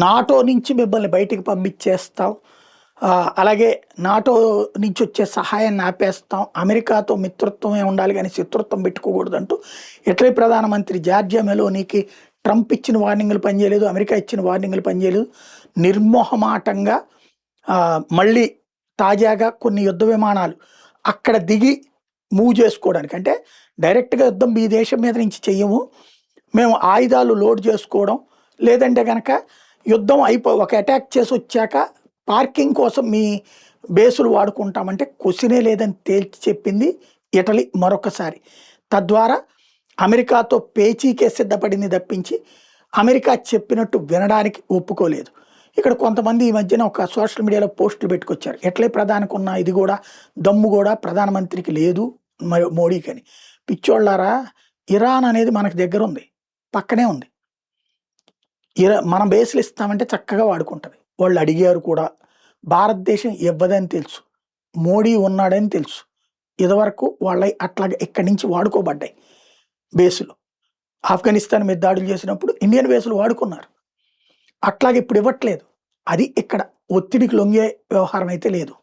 NATO నుంచి మిమ్మల్ని బయటికి పంపించేస్తాం, అలాగే నాటో నుంచి వచ్చే సహాయాన్ని ఆపేస్తాం, అమెరికాతో మిత్రత్వమే ఉండాలి కానీ శత్రుత్వం పెట్టుకోకూడదు అంటూ ఇటలీ ప్రధానమంత్రి జార్జియా మెలోనీకి ట్రంప్ ఇచ్చిన వార్నింగ్లు పనిచేయలేదు, అమెరికా ఇచ్చిన వార్నింగ్లు పనిచేయలేదు. నిర్మోహమాటంగా మళ్ళీ తాజాగా కొన్ని యుద్ధ విమానాలు అక్కడ దిగి మూవ్ చేసుకోవడానికి, అంటే డైరెక్ట్గా యుద్ధం మీ దేశం మీద నుంచి చెయ్యము, మేము ఆయుధాలు లోడ్ చేసుకోవడం, లేదంటే కనుక యుద్ధం ఒక అటాక్ చేసి వచ్చాక పార్కింగ్ కోసం మీ బేసులు వాడుకుంటామంటే క్వశ్చనే లేదని తేల్చి చెప్పింది ఇటలీ మరొకసారి. తద్వారా అమెరికాతో పేచీకే సిద్ధపడింది తప్పించి అమెరికా చెప్పినట్టు వినడానికి ఒప్పుకోలేదు. ఇక్కడ కొంతమంది ఈ మధ్యన ఒక సోషల్ మీడియాలో పోస్టులు పెట్టుకొచ్చారు, ఇటలీ ప్రధానికి ఉన్న ఇది కూడా దమ్ము కూడా ప్రధానమంత్రికి లేదు మోడీకి అని. పిచ్చోళ్ళారా, ఇరాన్ అనేది మనకు దగ్గర ఉంది, పక్కనే ఉంది. మనం బేస్లు ఇస్తామంటే చక్కగా వాడుకుంటుంది. వాళ్ళు అడిగారు కూడా, భారతదేశం ఇవ్వదని తెలుసు, మోడీ ఉన్నాడని తెలుసు, ఇదివరకు వాళ్ళ అట్లాగే ఇక్కడి నుంచి వాడుకోబడ్డాయి బేసులు. ఆఫ్ఘనిస్తాన్ మీద దాడులు చేసినప్పుడు ఇండియన్ బేసులు వాడుకున్నారు, అట్లాగే ఇప్పుడు ఇవ్వట్లేదు. అది ఇక్కడ ఒత్తిడికి లొంగే వ్యవహారం అయితే లేదు.